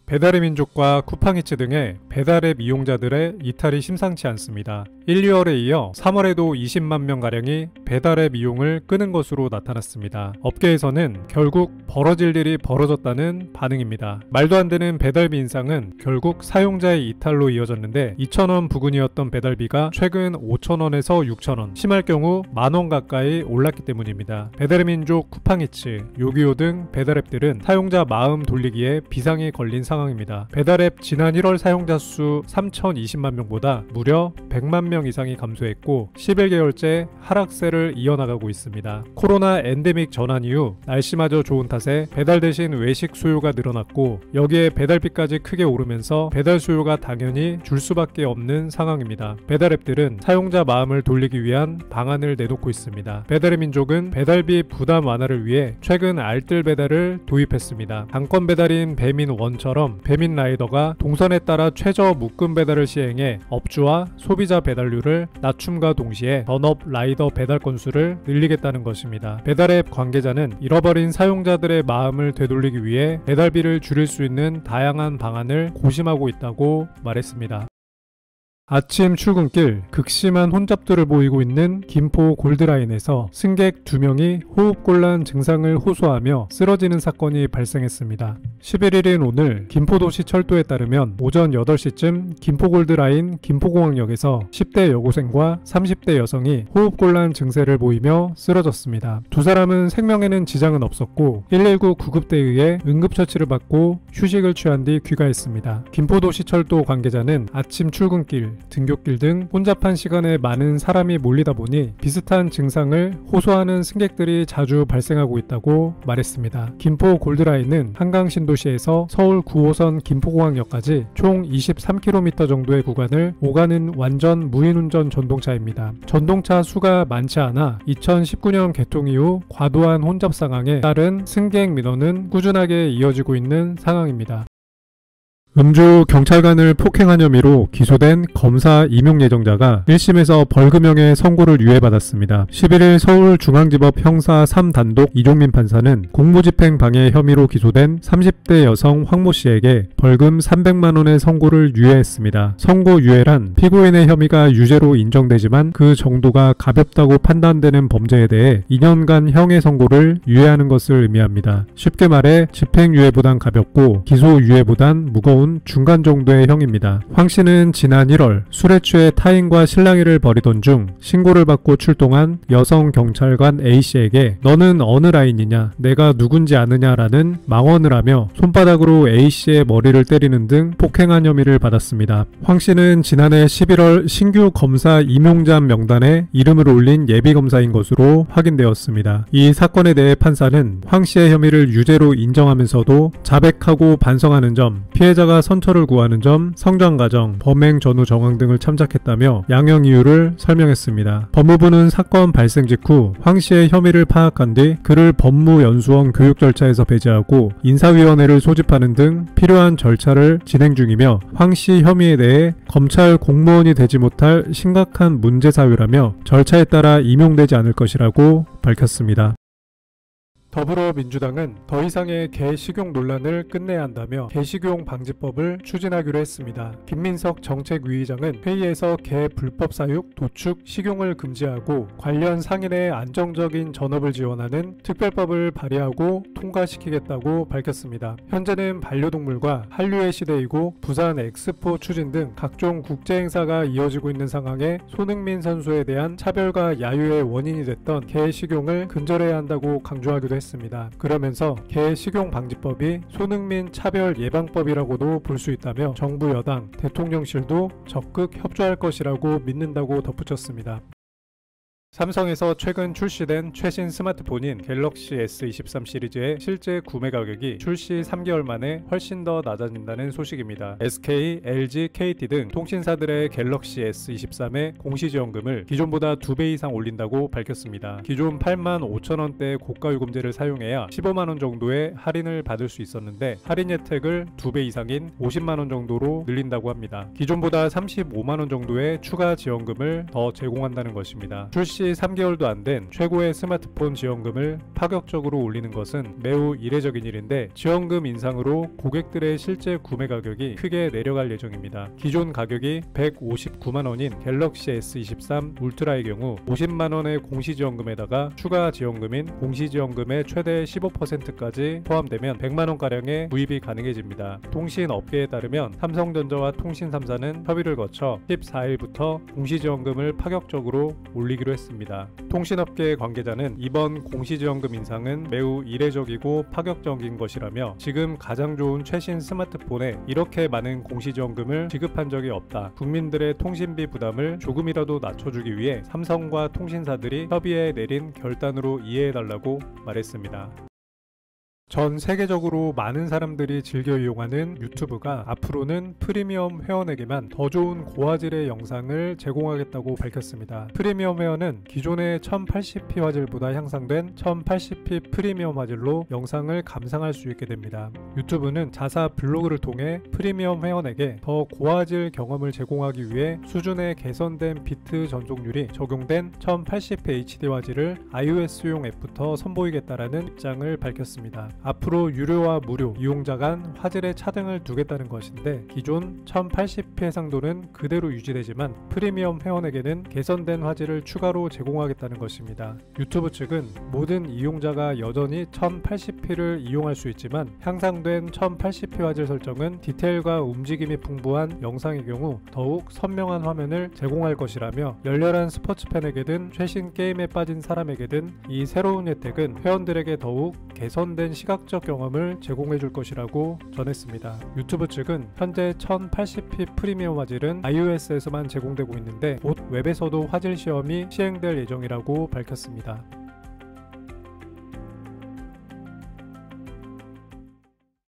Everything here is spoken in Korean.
배달의 민족과 쿠팡이츠 등의 배달앱 이용자들의 이탈이 심상치 않습니다. 1, 2월에 이어 3월에도 20만 명가량이 배달앱 이용을 끄는 것으로 나타났습니다. 업계에서는 결국 벌어질 일이 벌어졌다는 반응입니다. 말도 안 되는 배달비 인상은 결국 사용자의 이탈로 이어졌는데 2,000원 부근이었던 배달비가 최근 5,000원에서 6,000원, 심할 경우 만원 가까이 올랐기 때문입니다. 배달의 민족, 쿠팡이츠, 요기요 등 배달앱들은 사용자 마음 돌리기에 비상이 걸린 상황입니다. 배달앱 지난 1월 사용자 수 3,020만 명보다 무려 100만 명 이상이 감소했고 11개월째 하락세를 이어나가고 있습니다. 코로나 엔데믹 전환 이후 날씨마저 좋은 탓에 배달 대신 외식 수요가 늘어났고 여기에 배달비까지 크게 오르면서 배달 수요가 당연히 줄 수밖에 없는 상황입니다. 배달앱들은 사용자 마음을 돌리기 위한 방안을 내놓고 있습니다. 배달의 민족은 배달비 부담 완화를 위해 최근 알뜰 배달을 도입했습니다. 당권 배달인 배민원처럼 배민 라이더가 동선에 따라 최저 묶음 배달을 시행해 업주와 소비자 배달료를 낮춤과 동시에 전업 라이더 배달 건수를 늘리겠다는 것입니다. 배달앱 관계자는 잃어버린 사용자들의 마음을 되돌리기 위해 배달비를 줄일 수 있는 다양한 방안을 고심하고 있다고 말했습니다. 아침 출근길 극심한 혼잡도를 보이고 있는 김포 골드라인에서 승객 2명이 호흡곤란 증상을 호소하며 쓰러지는 사건이 발생했습니다. 11일인 오늘 김포도시철도에 따르면 오전 8시쯤 김포 골드라인 김포공항역에서 10대 여고생과 30대 여성이 호흡곤란 증세를 보이며 쓰러졌습니다. 두 사람은 생명에는 지장은 없었고 119 구급대에 의해 응급처치를 받고 휴식을 취한 뒤 귀가했습니다. 김포도시철도 관계자는 아침 출근길 등굣길 등 혼잡한 시간에 많은 사람이 몰리다 보니 비슷한 증상을 호소하는 승객들이 자주 발생하고 있다고 말했습니다. 김포 골드라인은 한강 신도시에서 서울 9호선 김포공항역까지 총 23km 정도의 구간을 오가는 완전 무인운전 전동차입니다. 전동차 수가 많지 않아 2019년 개통 이후 과도한 혼잡 상황에 따른 승객 민원은 꾸준하게 이어지고 있는 상황입니다. 음주 경찰관을 폭행한 혐의로 기소된 검사 임용 예정자가 1심에서 벌금형의 선고를 유예받았습니다. 11일 서울중앙지법 형사 3단독 이종민 판사는 공무집행 방해 혐의로 기소된 30대 여성 황모 씨에게 벌금 300만원의 선고를 유예했습니다. 선고 유예란 피고인의 혐의가 유죄로 인정되지만 그 정도가 가볍다고 판단되는 범죄에 대해 2년간 형의 선고를 유예하는 것을 의미합니다. 쉽게 말해 집행유예보단 가볍고 기소유예보단 무거운 중간 정도의 형입니다. 황 씨는 지난 1월 술에 취해 타인과 실랑이를 벌이던 중 신고를 받고 출동한 여성 경찰관 A 씨에게 너는 어느 라인이냐, 내가 누군지 아느냐라는 망언을 하며 손바닥으로 A 씨의 머리를 때리는 등 폭행한 혐의를 받았습니다. 황 씨는 지난해 11월 신규 검사 임용자 명단에 이름을 올린 예비검사인 것으로 확인되었습니다. 이 사건에 대해 판사는 황 씨의 혐의를 유죄로 인정하면서도 자백하고 반성하는 점, 피해자가 선처를 구하는 점, 성장 과정, 범행 전후 정황 등을 참작했다며 양형 이유를 설명했습니다. 법무부는 사건 발생 직후 황 씨의 혐의를 파악한 뒤 그를 법무연수원 교육 절차에서 배제하고 인사위원회를 소집하는 등 필요한 절차를 진행 중이며 황 씨 혐의에 대해 검찰 공무원이 되지 못할 심각한 문제 사유라며 절차에 따라 임용되지 않을 것이라고 밝혔습니다. 더불어민주당은 더 이상의 개식용 논란을 끝내야 한다며 개식용 방지법을 추진하기로 했습니다. 김민석 정책위의장은 회의에서 개 불법 사육, 도축, 식용을 금지하고 관련 상인의 안정적인 전업을 지원하는 특별법을 발의하고 통과시키겠다고 밝혔습니다. 현재는 반려동물과 한류의 시대이고 부산 엑스포 추진 등 각종 국제행사가 이어지고 있는 상황에 손흥민 선수에 대한 차별과 야유의 원인이 됐던 개 식용을 근절해야 한다고 강조하기도 했습니다. 그러면서 개 식용 방지법이 손흥민 차별 예방법이라고도 볼 수 있다며 정부 여당, 대통령실도 적극 협조할 것이라고 믿는다고 덧붙였습니다. 삼성에서 최근 출시된 최신 스마트폰인 갤럭시 S23 시리즈의 실제 구매 가격이 출시 3개월 만에 훨씬 더 낮아진다는 소식입니다. SK, LG, KT 등 통신사들의 갤럭시 S23의 공시지원금을 기존보다 2배 이상 올린다고 밝혔습니다. 기존 85,000원대 고가 요금제를 사용해야 15만원 정도의 할인을 받을 수 있었는데 할인 혜택을 2배 이상인 50만원 정도로 늘린다고 합니다. 기존보다 35만원 정도의 추가 지원금을 더 제공한다는 것입니다. 출시 출시 3개월도 안 된 최고의 스마트폰 지원금을 파격적으로 올리는 것은 매우 이례적인 일인데, 지원금 인상으로 고객들의 실제 구매 가격이 크게 내려갈 예정입니다. 기존 가격이 159만원인 갤럭시 S23 울트라의 경우 50만원의 공시지원금에다가 추가 지원금인 공시지원금의 최대 15%까지 포함되면 100만원가량의 구입이 가능해집니다. 통신업계에 따르면 삼성전자와 통신3사는 협의를 거쳐 14일부터 공시지원금을 파격적으로 올리기로 했습니다. 통신업계 관계자는 이번 공시지원금 인상은 매우 이례적이고 파격적인 것이라며, 지금 가장 좋은 최신 스마트폰에 이렇게 많은 공시지원금을 지급한 적이 없다. 국민들의 통신비 부담을 조금이라도 낮춰주기 위해 삼성과 통신사들이 협의에 내린 결단으로 이해해달라고 말했습니다. 전 세계적으로 많은 사람들이 즐겨 이용하는 유튜브가 앞으로는 프리미엄 회원에게만 더 좋은 고화질의 영상을 제공하겠다고 밝혔습니다. 프리미엄 회원은 기존의 1080p 화질보다 향상된 1080p 프리미엄 화질로 영상을 감상할 수 있게 됩니다. 유튜브는 자사 블로그를 통해 프리미엄 회원에게 더 고화질 경험을 제공하기 위해 수준의 개선된 비트 전송률이 적용된 1080p HD 화질을 iOS용 앱부터 선보이겠다라는 입장을 밝혔습니다. 앞으로 유료와 무료, 이용자 간 화질의 차등을 두겠다는 것인데, 기존 1080p 해상도는 그대로 유지되지만 프리미엄 회원에게는 개선된 화질을 추가로 제공하겠다는 것입니다. 유튜브 측은 모든 이용자가 여전히 1080p를 이용할 수 있지만, 향상된 1080p 화질 설정은 디테일과 움직임이 풍부한 영상의 경우 더욱 선명한 화면을 제공할 것이라며, 열렬한 스포츠 팬에게든 최신 게임에 빠진 사람에게든 이 새로운 혜택은 회원들에게 더욱 개선된 시각적 경험을 제공해 줄 것이라고 전했습니다. 유튜브 측은 현재 1080p 프리미엄 화질은 iOS에서만 제공되고 있는데, 곧 웹에서도 화질 시험이 시행될 예정이라고 밝혔습니다.